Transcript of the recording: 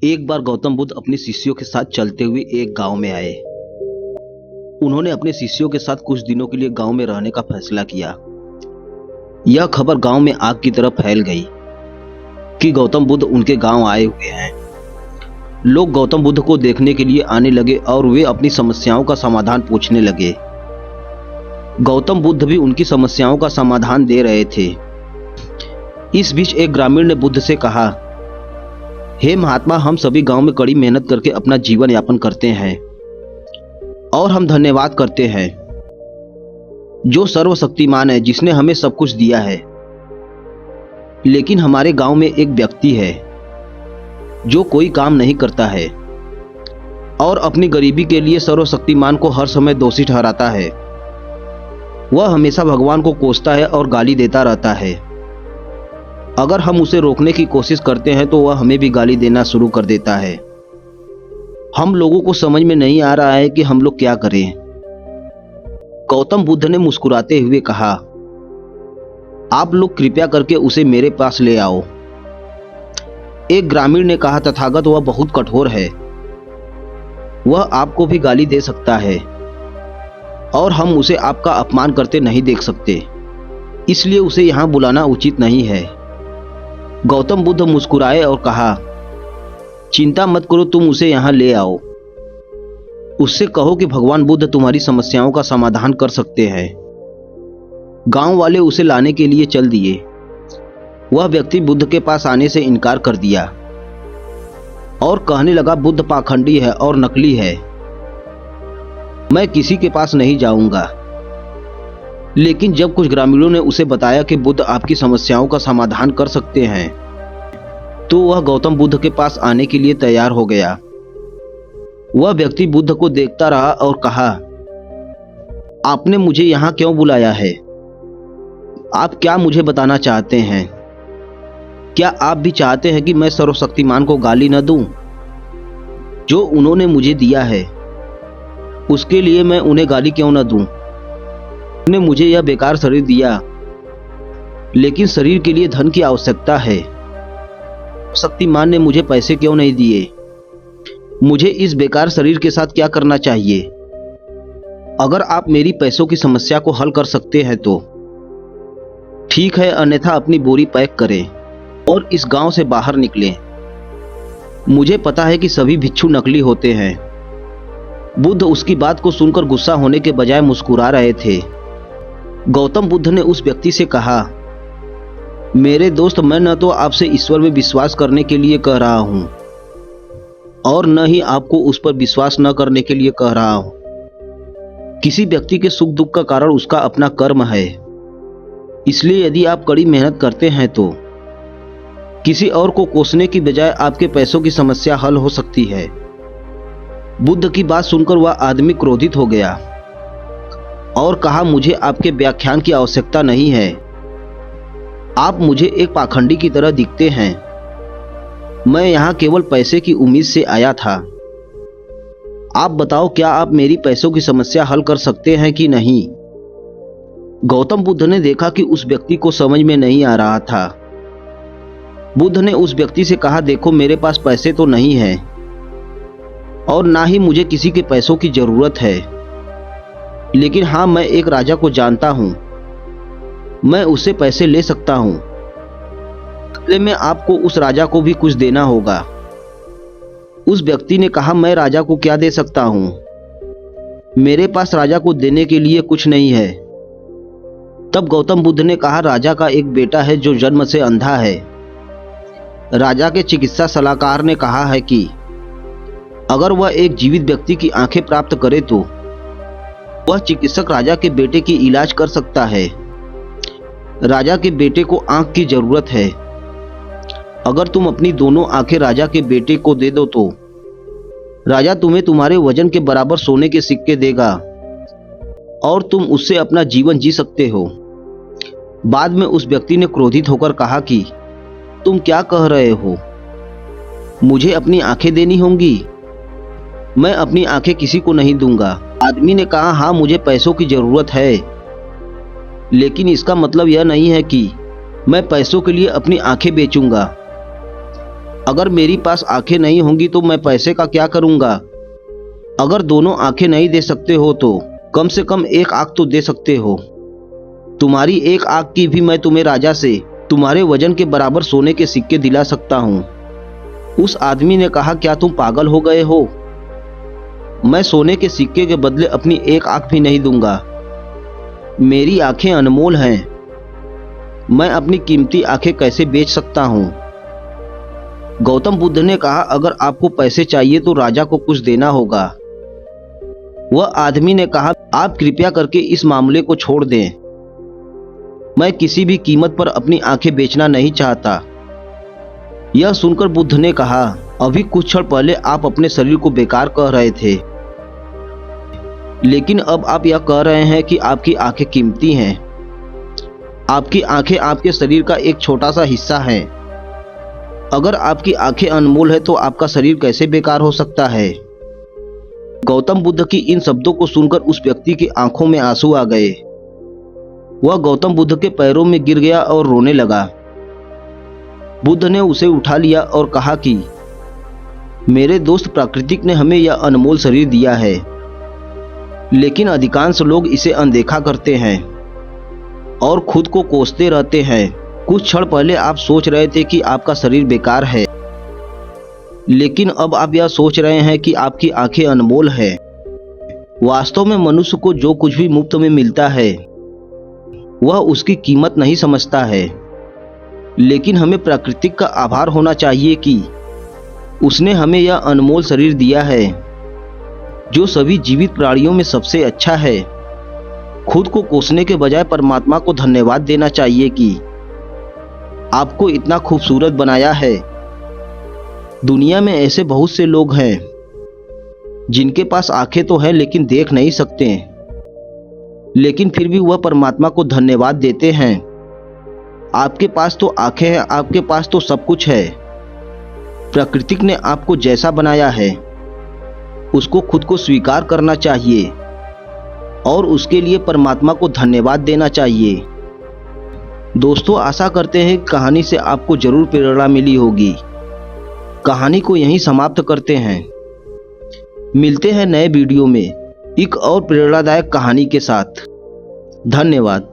एक बार गौतम बुद्ध अपने शिष्यों के साथ चलते हुए एक गांव में आए। उन्होंने अपने शिष्यों के साथ कुछ दिनों के लिए गांव में रहने का फैसला किया। यह खबर गांव में आग की तरह फैल गई कि गौतम बुद्ध उनके गांव आए हुए हैं। लोग गौतम बुद्ध को देखने के लिए आने लगे और वे अपनी समस्याओं का समाधान पूछने लगे। गौतम बुद्ध भी उनकी समस्याओं का समाधान दे रहे थे। इस बीच एक ग्रामीण ने बुद्ध से कहा, हे महात्मा, हम सभी गांव में कड़ी मेहनत करके अपना जीवन यापन करते हैं और हम धन्यवाद करते हैं जो सर्वशक्तिमान है, जिसने हमें सब कुछ दिया है। लेकिन हमारे गांव में एक व्यक्ति है जो कोई काम नहीं करता है और अपनी गरीबी के लिए सर्वशक्तिमान को हर समय दोषी ठहराता है। वह हमेशा भगवान को कोसता है और गाली देता रहता है। अगर हम उसे रोकने की कोशिश करते हैं तो वह हमें भी गाली देना शुरू कर देता है। हम लोगों को समझ में नहीं आ रहा है कि हम लोग क्या करें। गौतम बुद्ध ने मुस्कुराते हुए कहा, आप लोग कृपया करके उसे मेरे पास ले आओ। एक ग्रामीण ने कहा, तथागत वह बहुत कठोर है, वह आपको भी गाली दे सकता है और हम उसे आपका अपमान करते नहीं देख सकते, इसलिए उसे यहाँ बुलाना उचित नहीं है। गौतम बुद्ध मुस्कुराए और कहा, चिंता मत करो, तुम उसे यहाँ ले आओ। उससे कहो कि भगवान बुद्ध तुम्हारी समस्याओं का समाधान कर सकते हैं। गांव वाले उसे लाने के लिए चल दिए। वह व्यक्ति बुद्ध के पास आने से इनकार कर दिया और कहने लगा, बुद्ध पाखंडी है और नकली है, मैं किसी के पास नहीं जाऊंगा। लेकिन जब कुछ ग्रामीणों ने उसे बताया कि बुद्ध आपकी समस्याओं का समाधान कर सकते हैं, तो वह गौतम बुद्ध के पास आने के लिए तैयार हो गया। वह व्यक्ति बुद्ध को देखता रहा और कहा, आपने मुझे यहाँ क्यों बुलाया है? आप क्या मुझे बताना चाहते हैं? क्या आप भी चाहते हैं कि मैं सर्वशक्तिमान को गाली न दूं? जो उन्होंने मुझे दिया है उसके लिए मैं उन्हें गाली क्यों न दूं? उन्होंने मुझे यह बेकार शरीर दिया, लेकिन शरीर के लिए धन की आवश्यकता है। शक्तिमान ने मुझे पैसे क्यों नहीं दिए? मुझे इस बेकार शरीर के साथ क्या करना चाहिए? अगर आप मेरी पैसों की समस्या को हल कर सकते हैं तो ठीक है, अन्यथा अपनी बोरी पैक करें और इस गांव से बाहर निकलें। मुझे पता है कि सभी भिक्षु नकली होते हैं। बुद्ध उसकी बात को सुनकर गुस्सा होने के बजाय मुस्कुरा रहे थे। गौतम बुद्ध ने उस व्यक्ति से कहा, मेरे दोस्त, मैं न तो आपसे ईश्वर में विश्वास करने के लिए कह रहा हूं और न ही आपको उस पर विश्वास न करने के लिए कह रहा हूं। किसी व्यक्ति के सुख दुख का कारण उसका अपना कर्म है, इसलिए यदि आप कड़ी मेहनत करते हैं तो किसी और को कोसने की बजाय आपके पैसों की समस्या हल हो सकती है। बुद्ध की बात सुनकर वह आदमी क्रोधित हो गया और कहा, मुझे आपके व्याख्यान की आवश्यकता नहीं है। आप मुझे एक पाखंडी की तरह दिखते हैं। मैं यहाँ केवल पैसे की उम्मीद से आया था। आप बताओ, क्या आप मेरी पैसों की समस्या हल कर सकते हैं कि नहीं? गौतम बुद्ध ने देखा कि उस व्यक्ति को समझ में नहीं आ रहा था। बुद्ध ने उस व्यक्ति से कहा, देखो, मेरे पास पैसे तो नहीं है और ना ही मुझे किसी के पैसों की जरूरत है, लेकिन हाँ, मैं एक राजा को जानता हूं, मैं उससे पैसे ले सकता हूं। बदले में आपको उस राजा को भी कुछ देना होगा। उस व्यक्ति ने कहा, मैं राजा को क्या दे सकता हूं? मेरे पास राजा को देने के लिए कुछ नहीं है। तब गौतम बुद्ध ने कहा, राजा का एक बेटा है जो जन्म से अंधा है। राजा के चिकित्सा सलाहकार ने कहा है कि अगर वह एक जीवित व्यक्ति की आंखें प्राप्त करे तो वह चिकित्सक राजा के बेटे की इलाज कर सकता है। राजा के बेटे को आंख की जरूरत है। अगर तुम अपनी दोनों आंखें राजा के बेटे को दे दो तो राजा तुम्हें तुम्हारे वजन के बराबर सोने के सिक्के देगा और तुम उससे अपना जीवन जी सकते हो। बाद में उस व्यक्ति ने क्रोधित होकर कहा कि तुम क्या कह रहे हो? मुझे अपनी आंखें देनी होंगी? मैं अपनी आंखें किसी को नहीं दूंगा। आदमी ने कहा, हाँ, मुझे पैसों की जरूरत है, लेकिन इसका मतलब यह नहीं है कि मैं पैसों के लिए अपनी आंखें बेचूंगा। अगर मेरी पास आंखें नहीं होंगी तो मैं पैसे का क्या करूंगा? अगर दोनों आंखें नहीं दे सकते हो तो कम से कम एक आंख तो दे सकते हो। तुम्हारी एक आंख की भी मैं तुम्हें राजा से तुम्हारे वजन के बराबर सोने के सिक्के दिला सकता हूं। उस आदमी ने कहा, क्या तुम पागल हो गए हो? मैं सोने के सिक्के के बदले अपनी एक आंख भी नहीं दूंगा। मेरी आंखें अनमोल हैं। मैं अपनी कीमती आंखें कैसे बेच सकता हूं? गौतम बुद्ध ने कहा, अगर आपको पैसे चाहिए तो राजा को कुछ देना होगा। वह आदमी ने कहा, आप कृपया करके इस मामले को छोड़ दें। मैं किसी भी कीमत पर अपनी आंखें बेचना नहीं चाहता। यह सुनकर बुद्ध ने कहा, अभी कुछ क्षण पहले आप अपने शरीर को बेकार कह रहे थे, लेकिन अब आप यह कह रहे हैं कि आपकी आंखें कीमती हैं। आपकी आंखें आपके शरीर का एक छोटा सा हिस्सा है। अगर आपकी आंखें अनमोल है तो आपका शरीर कैसे बेकार हो सकता है? गौतम बुद्ध की इन शब्दों को सुनकर उस व्यक्ति की आंखों में आंसू आ गए। वह गौतम बुद्ध के पैरों में गिर गया और रोने लगा। बुद्ध ने उसे उठा लिया और कहा कि मेरे दोस्त, प्राकृतिक ने हमें यह अनमोल शरीर दिया है, लेकिन अधिकांश लोग इसे अनदेखा करते हैं और खुद को कोसते रहते हैं। कुछ क्षण पहले आप सोच रहे थे कि आपका शरीर बेकार है, लेकिन अब आप यह सोच रहे हैं कि आपकी आंखें अनमोल है। वास्तव में मनुष्य को जो कुछ भी मुफ्त में मिलता है वह उसकी कीमत नहीं समझता है, लेकिन हमें प्राकृतिक का आभार होना चाहिए कि उसने हमें यह अनमोल शरीर दिया है, जो सभी जीवित प्राणियों में सबसे अच्छा है। खुद को कोसने के बजाय परमात्मा को धन्यवाद देना चाहिए कि आपको इतना खूबसूरत बनाया है। दुनिया में ऐसे बहुत से लोग हैं जिनके पास आंखें तो हैं लेकिन देख नहीं सकते, लेकिन फिर भी वह परमात्मा को धन्यवाद देते हैं। आपके पास तो आंखें हैं, आपके पास तो सब कुछ है। प्रकृति ने आपको जैसा बनाया है उसको खुद को स्वीकार करना चाहिए और उसके लिए परमात्मा को धन्यवाद देना चाहिए। दोस्तों, आशा करते हैं कि कहानी से आपको जरूर प्रेरणा मिली होगी। कहानी को यहीं समाप्त करते हैं। मिलते हैं नए वीडियो में एक और प्रेरणादायक कहानी के साथ। धन्यवाद।